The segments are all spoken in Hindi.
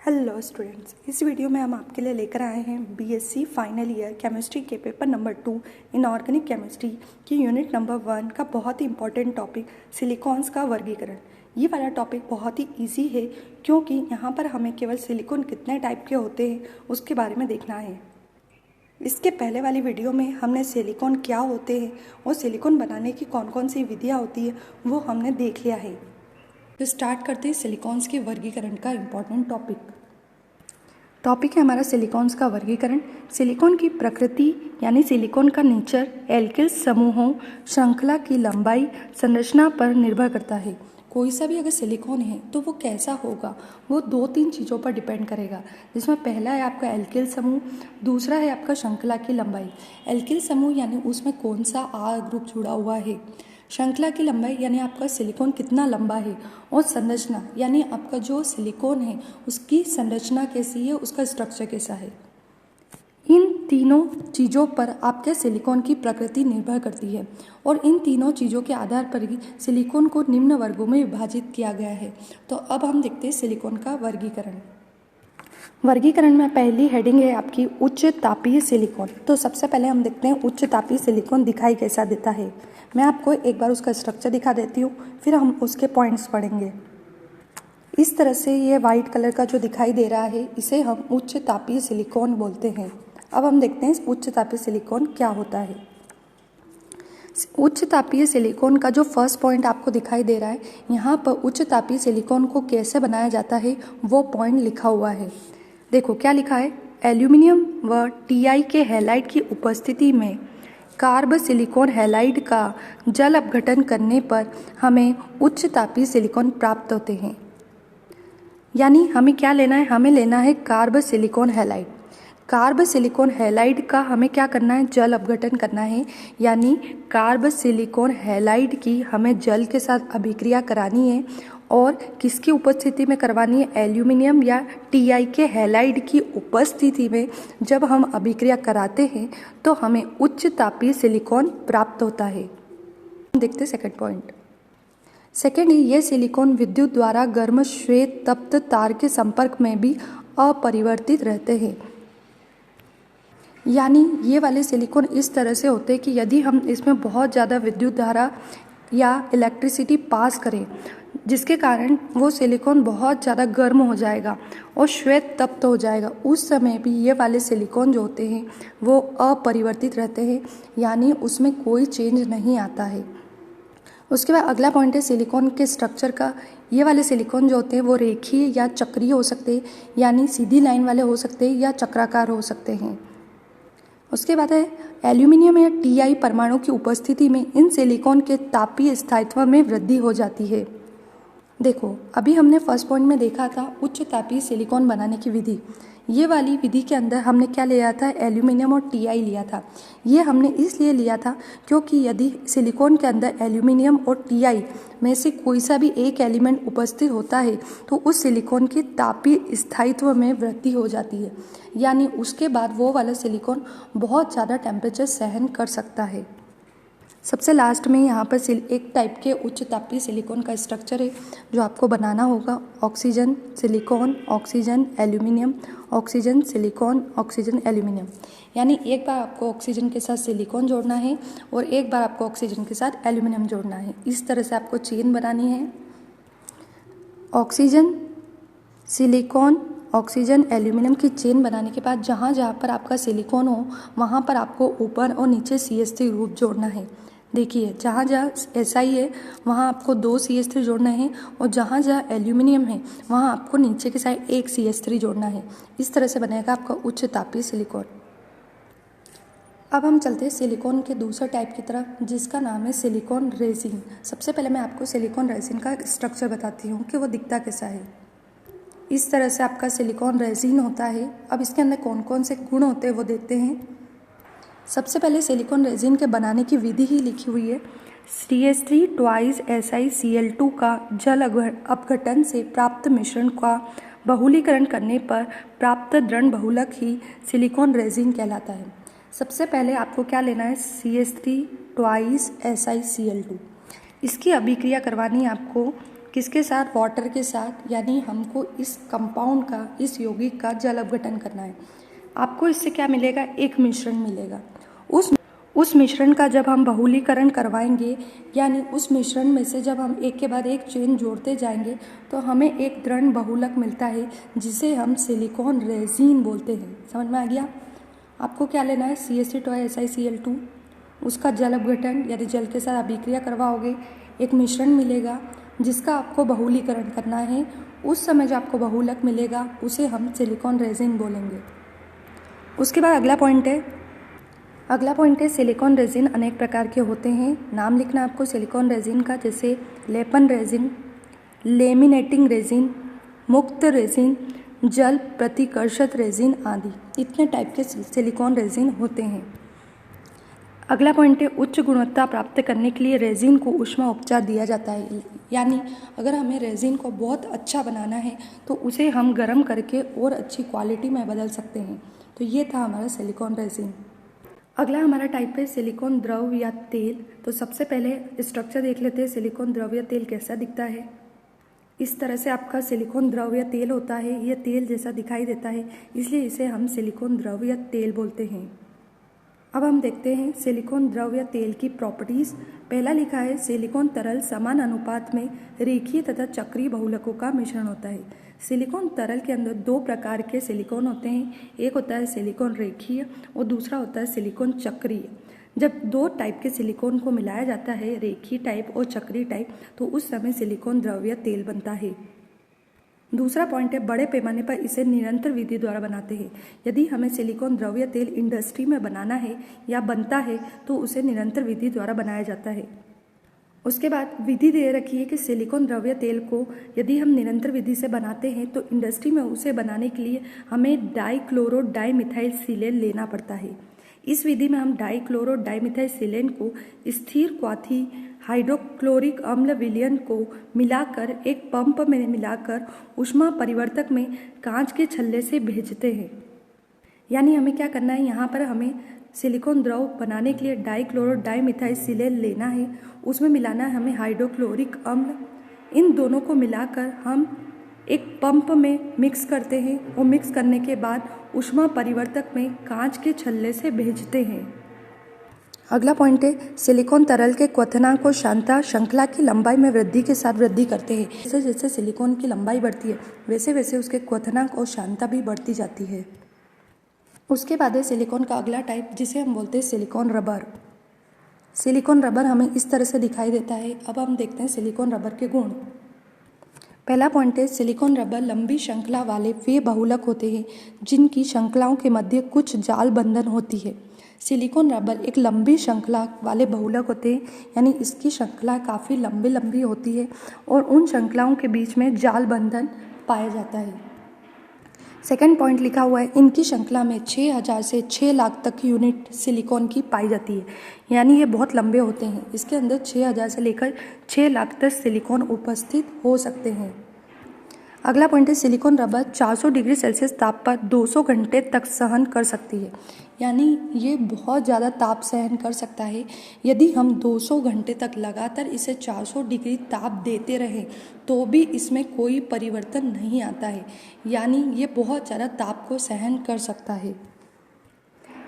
हेलो स्टूडेंट्स, इस वीडियो में हम आपके लिए लेकर आए हैं बीएससी फाइनल ईयर केमिस्ट्री के पेपर नंबर 2 इनऑर्गेनिक केमिस्ट्री की यूनिट नंबर 1 का बहुत ही इंपॉर्टेंट टॉपिक सिलिकॉन्स का वर्गीकरण। ये वाला टॉपिक बहुत ही इजी है क्योंकि यहाँ पर हमें केवल सिलिकॉन कितने टाइप के होते हैं उसके बारे में देखना है। इसके पहले वाली वीडियो में हमने सिलिकॉन क्या होते हैं और सिलिकॉन बनाने की कौन कौन सी विधियाँ होती है वो हमने देख लिया है। तो स्टार्ट करते हैं सिलिकॉन्स के वर्गीकरण का इम्पॉर्टेंट टॉपिक है हमारा सिलिकॉन्स का वर्गीकरण। सिलिकॉन की प्रकृति यानी सिलिकॉन का नेचर एल्किल समूहों, श्रृंखला की लंबाई, संरचना पर निर्भर करता है। कोई सा भी अगर सिलिकॉन है तो वो कैसा होगा वो 2-3 चीज़ों पर डिपेंड करेगा, जिसमें पहला है आपका एल्किल समूह, दूसरा है आपका श्रृंखला की लंबाई। एल्किल समूह यानी उसमें कौन सा आर ग्रुप जुड़ा हुआ है, श्रृंखला की लंबाई यानी आपका सिलिकॉन कितना लंबा है, और संरचना यानी आपका जो सिलिकॉन है उसकी संरचना कैसी है, उसका स्ट्रक्चर कैसा है। इन तीनों चीज़ों पर आपके सिलिकॉन की प्रकृति निर्भर करती है और इन तीनों चीज़ों के आधार पर ही सिलिकॉन को निम्न वर्गों में विभाजित किया गया है। तो अब हम देखते हैं सिलिकॉन का वर्गीकरण में पहली हेडिंग है आपकी उच्च तापीय सिलिकॉन। तो सबसे पहले हम देखते हैं उच्च तापीय सिलिकॉन दिखाई कैसा देता है। मैं आपको एक बार उसका स्ट्रक्चर दिखा देती हूँ, फिर हम उसके पॉइंट्स पढ़ेंगे। इस तरह से ये वाइट कलर का जो दिखाई दे रहा है इसे हम उच्च तापीय सिलिकॉन बोलते हैं। अब हम देखते हैं उच्च तापीय सिलिकॉन क्या होता है। उच्च तापीय सिलिकॉन का जो फर्स्ट पॉइंट आपको दिखाई दे रहा है, यहाँ पर उच्च तापीय सिलिकॉन को कैसे बनाया जाता है वो पॉइंट लिखा हुआ है। देखो क्या लिखा है, एल्यूमिनियम व टीआई के हैलाइड की उपस्थिति में कार्ब सिलिकॉन हैलाइड का जल अपघटन करने पर हमें उच्च तापीय सिलिकॉन प्राप्त होते हैं। यानी हमें क्या लेना है, हमें लेना है carb silicon halide. Carb silicon halide का हमें क्या करना है, जल अपघटन करना है। यानी कार्ब सिलिकॉन हैलाइड की हमें जल के साथ अभिक्रिया करानी है और किसकी उपस्थिति में करवानी है, एल्यूमिनियम या टीआई के हैलाइड की उपस्थिति में। जब हम अभिक्रिया कराते हैं तो हमें उच्च तापीय सिलिकॉन प्राप्त होता है। देखते हैं सेकंड पॉइंट। सेकेंड है यह सिलिकॉन विद्युत द्वारा गर्म श्वेत तप्त तार के संपर्क में भी अपरिवर्तित रहते हैं। यानी ये वाले सिलिकॉन इस तरह से होते हैं कि यदि हम इसमें बहुत ज़्यादा विद्युत धारा या इलेक्ट्रिसिटी पास करें जिसके कारण वो सिलिकॉन बहुत ज़्यादा गर्म हो जाएगा और श्वेत तप्त हो जाएगा, उस समय भी ये वाले सिलिकॉन जो होते हैं वो अपरिवर्तित रहते हैं, यानी उसमें कोई चेंज नहीं आता है। उसके बाद अगला पॉइंट है सिलिकॉन के स्ट्रक्चर का। ये वाले सिलिकॉन जो होते हैं वो रेखीय या चक्रीय हो सकते हैं, यानी सीधी लाइन वाले हो सकते हैं या चक्राकार हो सकते हैं। उसके बाद है एल्यूमिनियम या टीआई परमाणु की उपस्थिति में इन सिलिकॉन के तापीय स्थायित्व में वृद्धि हो जाती है। देखो अभी हमने फर्स्ट पॉइंट में देखा था उच्च तापीय सिलिकॉन बनाने की विधि। ये वाली विधि के अंदर हमने क्या लिया था, एल्यूमिनियम और टीआई लिया था। ये हमने इसलिए लिया था क्योंकि यदि सिलिकॉन के अंदर एल्यूमिनियम और टीआई में से कोई सा भी एक एलिमेंट उपस्थित होता है तो उस सिलिकॉन के तापीय स्थायित्व में वृद्धि हो जाती है, यानी उसके बाद वो वाला सिलिकॉन बहुत ज़्यादा टेम्परेचर सहन कर सकता है। सबसे लास्ट में यहाँ पर एक टाइप के उच्च तापीय सिलिकॉन का स्ट्रक्चर है जो आपको बनाना होगा। Oxygen silicon, oxygen aluminium, oxygen silicon, oxygen aluminium. यानी एक बार आपको ऑक्सीजन के साथ सिलिकॉन जोड़ना है और एक बार आपको ऑक्सीजन के साथ एल्यूमिनियम जोड़ना है। इस तरह से आपको चेन बनानी है। ऑक्सीजन सिलिकॉन ऑक्सीजन एल्यूमिनियम की चेन बनाने के बाद जहाँ जहाँ पर आपका सिलिकॉन हो वहाँ पर आपको ऊपर और नीचे CH3 ग्रुप जोड़ना है। देखिए जहाँ जहाँ SI है वहाँ आपको 2 CH3 जोड़ना है और जहाँ जहाँ एल्यूमिनियम है वहाँ आपको नीचे के साइड 1 CH3 जोड़ना है। इस तरह से बनेगा आपका उच्च तापीय सिलिकॉन। अब हम चलते हैं सिलिकॉन के दूसरे टाइप की तरफ जिसका नाम है सिलिकॉन रेजिन। सबसे पहले मैं आपको सिलिकॉन रेजिन का स्ट्रक्चर बताती हूँ कि वो दिखता कैसा है। इस तरह से आपका सिलिकॉन रेजिन होता है। अब इसके अंदर कौन कौन से गुण होते हैं वो देखते हैं। सबसे पहले सिलिकॉन रेजिन के बनाने की विधि ही लिखी हुई है। CH3 ट्वाइस SiCl2 का जल अपघटन से प्राप्त मिश्रण का बहुलीकरण करने पर प्राप्त दृढ़ बहुलक ही सिलिकॉन रेजिन कहलाता है। सबसे पहले आपको क्या लेना है, CH3 ट्वाइस SiCl2। इसकी अभिक्रिया करवानी है आपको किसके साथ? वाटर के साथ, यानी हमको इस कंपाउंड का, इस यौगिक का जल अपघटन करना है। आपको इससे क्या मिलेगा? एक मिश्रण मिलेगा। उस मिश्रण का जब हम बहुलीकरण करवाएंगे, यानी उस मिश्रण में से जब हम एक के बाद एक चेन जोड़ते जाएंगे तो हमें एक दृढ़ बहुलक मिलता है जिसे हम सिलिकॉन रेजिन बोलते हैं। समझ में आ गया? आपको क्या लेना है? CaC2SiCl2, उसका जल अपघटन यानी जल के साथ अभिक्रिया करवाओगे, एक मिश्रण मिलेगा जिसका आपको बहुलीकरण करना है। उस समय जो आपको बहुलक मिलेगा उसे हम सिलिकॉन रेजिन बोलेंगे। उसके बाद अगला पॉइंट है सिलिकॉन रेजिन अनेक प्रकार के होते हैं। नाम लिखना आपको सिलिकॉन रेजिन का, जैसे लेपन रेजिन, लेमिनेटिंग रेजिन, मुक्त रेजिन, जल प्रतिकर्षक रेजिन आदि। इतने टाइप के सिलिकॉन रेजिन होते हैं। अगला पॉइंट है उच्च गुणवत्ता प्राप्त करने के लिए रेजिन को ऊष्मा उपचार दिया जाता है। यानी अगर हमें रेजिन को बहुत अच्छा बनाना है तो उसे हम गर्म करके और अच्छी क्वालिटी में बदल सकते हैं। तो ये था हमारा सिलिकॉन रेजिन। अगला हमारा टाइप है सिलिकॉन द्रव या तेल। तो सबसे पहले स्ट्रक्चर देख लेते हैं, सिलिकॉन द्रव या तेल कैसा दिखता है। इस तरह से आपका सिलिकॉन द्रव या तेल होता है। यह तेल जैसा दिखाई देता है, इसलिए इसे हम सिलिकॉन द्रव या तेल बोलते हैं। अब हम देखते हैं सिलिकॉन द्रव या तेल की प्रॉपर्टीज। पहला लिखा है सिलिकॉन तरल समान अनुपात में रेखीय तथा चक्रीय बहुलकों का मिश्रण होता है। सिलिकॉन तरल के अंदर दो प्रकार के सिलिकॉन होते हैं, एक होता है सिलिकॉन रेखीय और दूसरा होता है सिलिकॉन चक्रीय। जब दो टाइप के सिलिकॉन को मिलाया जाता है, रेखीय टाइप और चक्रीय टाइप, तो उस समय सिलिकॉन द्रव या तेल बनता है। दूसरा पॉइंट है बड़े पैमाने पर इसे निरंतर विधि द्वारा बनाते हैं। यदि हमें सिलिकॉन द्रव या तेल इंडस्ट्री में बनाना है या बनता है तो उसे निरंतर विधि द्वारा बनाया जाता है। उसके बाद विधि दे रखी है कि सिलिकॉन द्रव या तेल को यदि हम निरंतर विधि से बनाते हैं तो इंडस्ट्री में उसे बनाने के लिए हमें डाइक्लोरो डाइमिथाइल सिलेन लेना पड़ता है। इस विधि में हम डाइक्लोरो डाइमिथाइल सिलेन को स्थिर क्वाथी हाइड्रोक्लोरिक अम्ल विलयन को मिलाकर एक पंप में मिलाकर ऊष्मा परिवर्तक में कांच के छल्ले से भेजते हैं। यानी हमें क्या करना है, यहाँ पर हमें सिलिकॉन द्रव बनाने के लिए डाइक्लोरो डाइमिथाइल सिलेन लेना है, उसमें मिलाना है हमें हाइड्रोक्लोरिक अम्ल। इन दोनों को मिलाकर हम एक पंप में मिक्स करते हैं और मिक्स करने के बाद ऊष्मा परिवर्तक में कांच के छल्ले से भेजते हैं। अगला पॉइंट है सिलिकॉन तरल के क्वथनांक और सांद्रता श्रृंखला की लंबाई में वृद्धि के साथ वृद्धि करते हैं। जैसे जैसे सिलिकॉन की लंबाई बढ़ती है वैसे वैसे उसके क्वथनांक और सांद्रता भी बढ़ती जाती है। उसके बाद है सिलिकॉन का अगला टाइप जिसे हम बोलते हैं सिलिकॉन रबर। सिलिकॉन रबर हमें इस तरह से दिखाई देता है। अब हम देखते हैं सिलिकॉन रबर के गुण। पहला पॉइंट है सिलिकॉन रबर लंबी श्रृंखला वाले वे बहुलक होते हैं जिनकी श्रृंखलाओं के मध्य कुछ जाल बंधन होती है। सिलिकॉन रबर एक लंबी श्रृंखला वाले बहुलक होते हैं, यानी इसकी श्रृंखला काफ़ी लंबी लंबी होती है और उन श्रृंखलाओं के बीच में जाल बंधन पाया जाता है। सेकंड पॉइंट लिखा हुआ है इनकी श्रृंखला में 6000 से 6 लाख तक की यूनिट सिलिकॉन की पाई जाती है। यानी ये बहुत लंबे होते हैं, इसके अंदर 6000 से लेकर 6 लाख तक सिलिकॉन उपस्थित हो सकते हैं। अगला पॉइंट है सिलिकॉन रबर 400 डिग्री सेल्सियस ताप पर 200 घंटे तक सहन कर सकती है। यानी ये बहुत ज़्यादा ताप सहन कर सकता है। यदि हम 200 घंटे तक लगातार इसे 400 डिग्री ताप देते रहें तो भी इसमें कोई परिवर्तन नहीं आता है। यानी ये बहुत ज़्यादा ताप को सहन कर सकता है।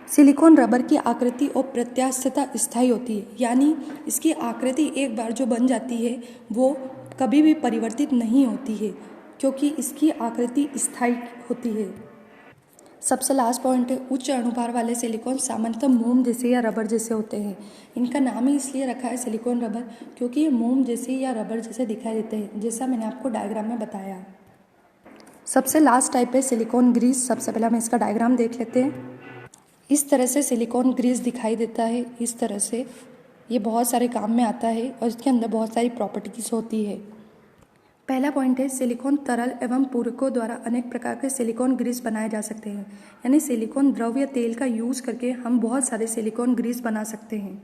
सिलिकॉन रबर की आकृति और प्रत्यास्थता स्थायी होती है, यानी इसकी आकृति एक बार जो बन जाती है वो कभी भी परिवर्तित नहीं होती है क्योंकि इसकी आकृति स्थायी होती है। सबसे लास्ट पॉइंट है उच्च अणुभार वाले सिलिकॉन सामान्यतः मोम जैसे या रबर जैसे होते हैं। इनका नाम ही इसलिए रखा है सिलिकॉन रबर क्योंकि ये मोम जैसे या रबर जैसे दिखाई देते हैं, जैसा मैंने आपको डायग्राम में बताया। सबसे लास्ट टाइप है सिलिकॉन ग्रीस। सबसे पहले हम इसका डायग्राम देख लेते हैं। इस तरह से सिलिकॉन ग्रीस दिखाई देता है। इस तरह से ये बहुत सारे काम में आता है और इसके अंदर बहुत सारी प्रॉपर्टीज होती है। पहला पॉइंट है सिलिकॉन तरल एवं पूरकों द्वारा अनेक प्रकार के सिलिकॉन ग्रीस बनाए जा सकते हैं। यानी सिलिकॉन द्रव या तेल का यूज़ करके हम बहुत सारे सिलिकॉन ग्रीस बना सकते हैं।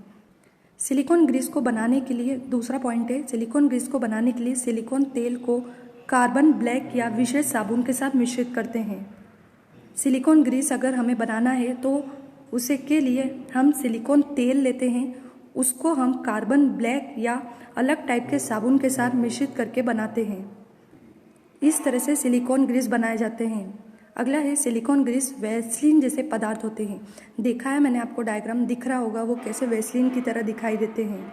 सिलिकॉन ग्रीस को बनाने के लिए दूसरा पॉइंट है सिलिकॉन ग्रीस को बनाने के लिए सिलिकॉन तेल को कार्बन ब्लैक या विशेष साबुन के साथ मिश्रित करते हैं। सिलिकॉन ग्रीस अगर हमें बनाना है तो उसे के लिए हम सिलिकॉन तेल लेते हैं उसको हम कार्बन ब्लैक या अलग टाइप के साबुन के साथ मिश्रित करके बनाते हैं। इस तरह से सिलिकॉन ग्रीस बनाए जाते हैं। अगला है सिलिकॉन ग्रीस वैसलीन जैसे पदार्थ होते हैं। देखा है मैंने आपको, डायग्राम दिख रहा होगा वो कैसे वैसलीन की तरह दिखाई देते हैं।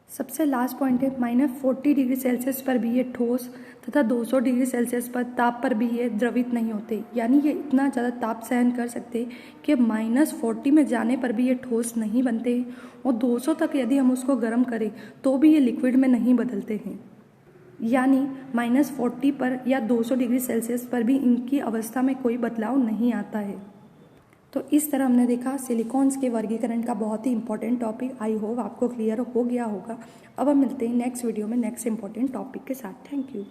सबसे लास्ट पॉइंट है -40 डिग्री सेल्सियस पर भी ये ठोस तथा 200 डिग्री सेल्सियस पर ताप पर भी ये द्रवित नहीं होते, यानी ये इतना ज़्यादा ताप सहन कर सकते कि -40 में जाने पर भी ये ठोस नहीं बनते और 200 तक यदि हम उसको गर्म करें तो भी ये लिक्विड में नहीं बदलते हैं। यानी -40 पर या 200 डिग्री सेल्सियस पर भी इनकी अवस्था में कोई बदलाव नहीं आता है। तो इस तरह हमने देखा सिलिकॉन्स के वर्गीकरण का बहुत ही इंपॉर्टेंट टॉपिक। आई होप आपको क्लियर हो गया होगा। अब हम मिलते हैं नेक्स्ट वीडियो में नेक्स्ट इंपॉर्टेंट टॉपिक के साथ। Thank you.